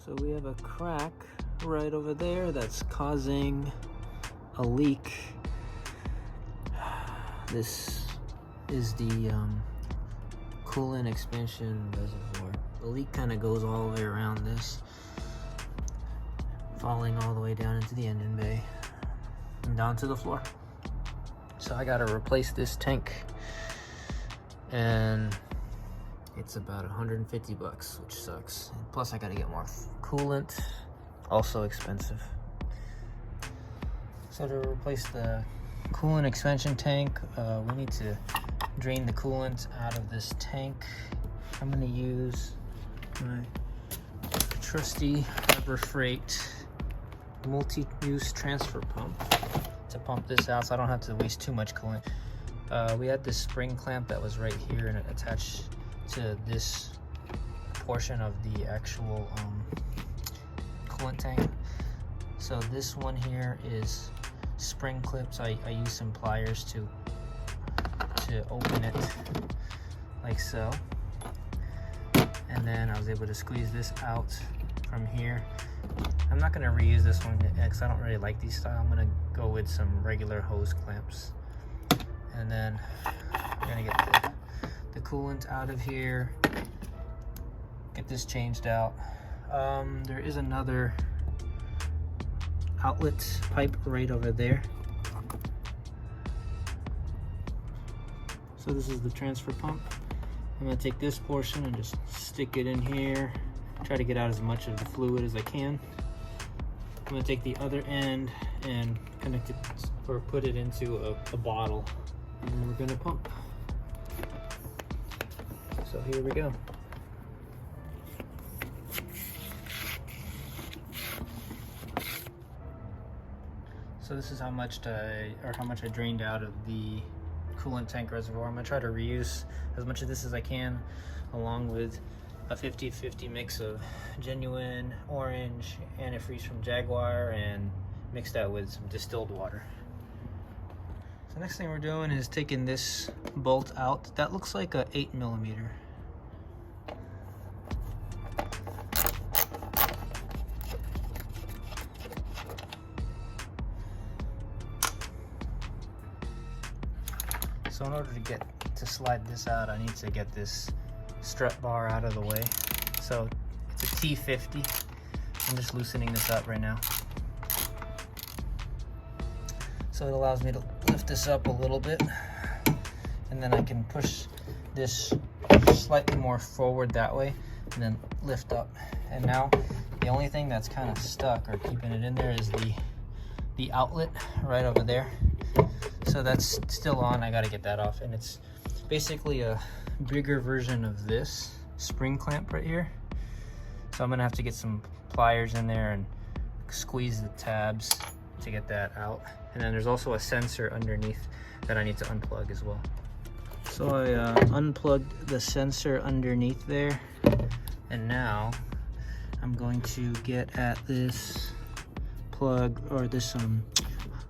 So we have a crack right over there that's causing a leak. This is the coolant expansion reservoir. The leak kind of goes all the way around this, falling all the way down into the engine bay and down to the floor. So I gotta replace this tank, and it's about 150 bucks, which sucks. And plus I gotta get more coolant, also expensive. So to replace the coolant expansion tank, we need to drain the coolant out of this tank. I'm gonna use my trusty Harbor Freight multi-use transfer pump to pump this out so I don't have to waste too much coolant. We had this spring clamp that was right here and it attached to this portion of the actual coolant tank. So this one here is spring clips. I use some pliers to open it like so, and then I was able to squeeze this out from here. I'm not going to reuse this one because I don't really like these style. I'm going to go with some regular hose clamps, and then I'm going to get the coolant out of here, get this changed out. There is another outlet pipe right over there. So this is the transfer pump. I'm going to take this portion and just stick it in here, try to get out as much of the fluid as I can. I'm going to take the other end and connect it or put it into a bottle, and then we're going to pump. So here we go. So this is how much I drained out of the coolant tank reservoir. I'm gonna try to reuse as much of this as I can, along with a 50-50 mix of genuine orange antifreeze from Jaguar, and mix that with some distilled water. So next thing we're doing is taking this bolt out. That looks like a 8mm. So in order to slide this out, I need to get this strut bar out of the way. So it's a T50. I'm just loosening this up right now. So it allows me to lift this up a little bit, and then I can push this slightly more forward that way, and then lift up. And now the only thing that's kind of stuck or keeping it in there is the outlet right over there. So that's still on. I got to get that off, and it's basically a bigger version of this spring clamp right here. So I'm gonna have to get some pliers in there and squeeze the tabs to get that out. And then there's also a sensor underneath that I need to unplug as well. So I unplugged the sensor underneath there, and now I'm going to get at this plug, or this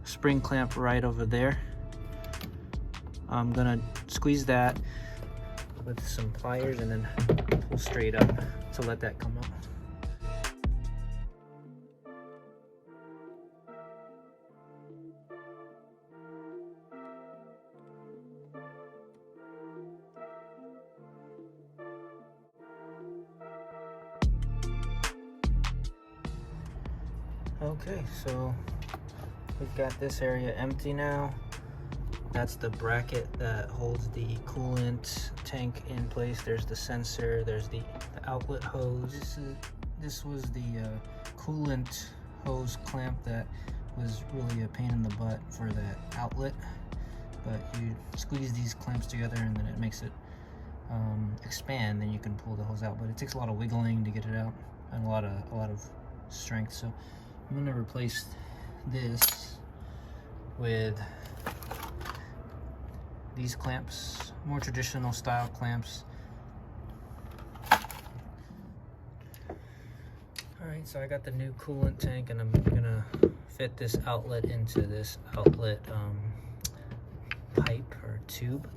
spring clamp right over there. I'm gonna squeeze that with some pliers and then pull straight up to let that come out. Okay, so we've got this area empty now. That's the bracket that holds the coolant tank in place. There's the sensor, there's the outlet hose. This was the coolant hose clamp that was really a pain in the butt for that outlet. But you squeeze these clamps together and then it makes it expand, then you can pull the hose out. But it takes a lot of wiggling to get it out, and a lot of strength. So I'm gonna replace this with these clamps, more traditional style clamps. Alright, so I got the new coolant tank, and I'm gonna fit this outlet into this outlet pipe or tube.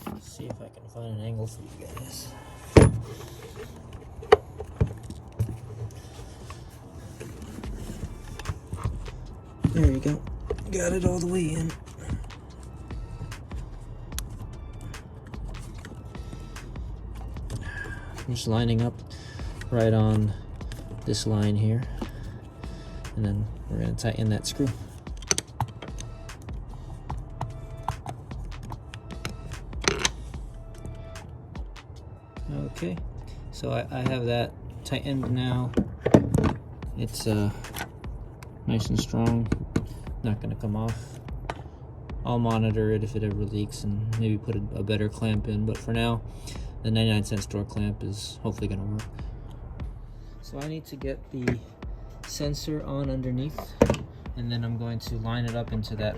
Let's see if I can find an angle for you guys. There you go. Got it all the way in. I'm just lining up right on this line here, and then we're going to tighten that screw. Okay, so I have that tightened now. It's nice and strong, not going to come off. I'll monitor it if it ever leaks and maybe put a better clamp in, but for now the 99-cent store clamp is hopefully going to work. So I need to get the sensor on underneath, and then I'm going to line it up into that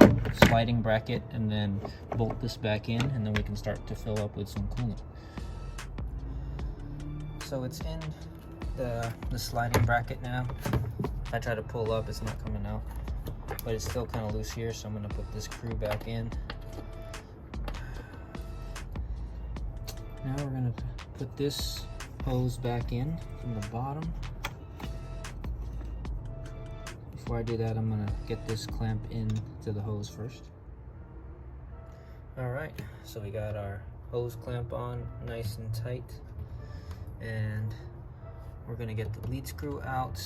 sliding bracket and then bolt this back in, and then we can start to fill up with some coolant. So it's in the sliding bracket now. If I try to pull up, it's not coming out, but it's still kind of loose here, so I'm going to put this screw back in. Now we're going to put this hose back in from the bottom. Before I do that, I'm going to get this clamp into the hose first. Alright, so we got our hose clamp on nice and tight, and we're going to get the bleed screw out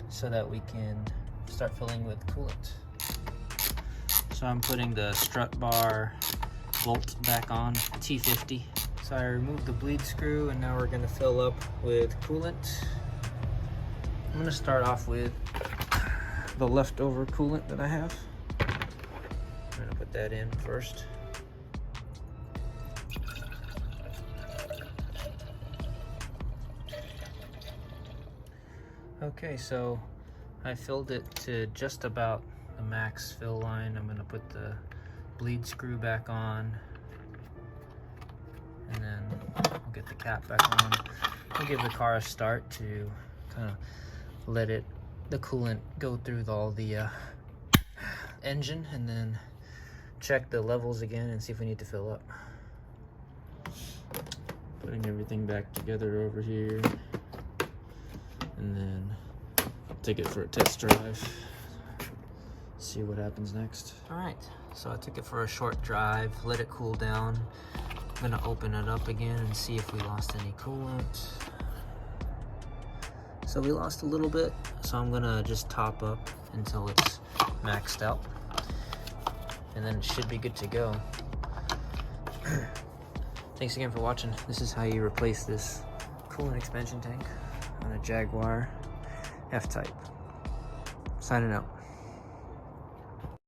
so that we can start filling with coolant. So I'm putting the strut bar bolt back on, T50. So I removed the bleed screw, and now we're going to fill up with coolant. I'm going to start off with the leftover coolant that I have. I'm going to put that in first. Okay, so I filled it to just about the max fill line. I'm going to put the bleed screw back on, and then we'll get the cap back on. We'll give the car a start to kind of let the coolant go through all the engine, and then check the levels again and see if we need to fill up. Putting everything back together over here, and then take it for a test drive, see what happens next. All right, so I took it for a short drive, let it cool down. I'm gonna open it up again and see if we lost any coolant. So we lost a little bit, so I'm gonna just top up until it's maxed out, and then it should be good to go. Thanks again for watching. This is how you replace this coolant expansion tank on a Jaguar F-Type. Signing out.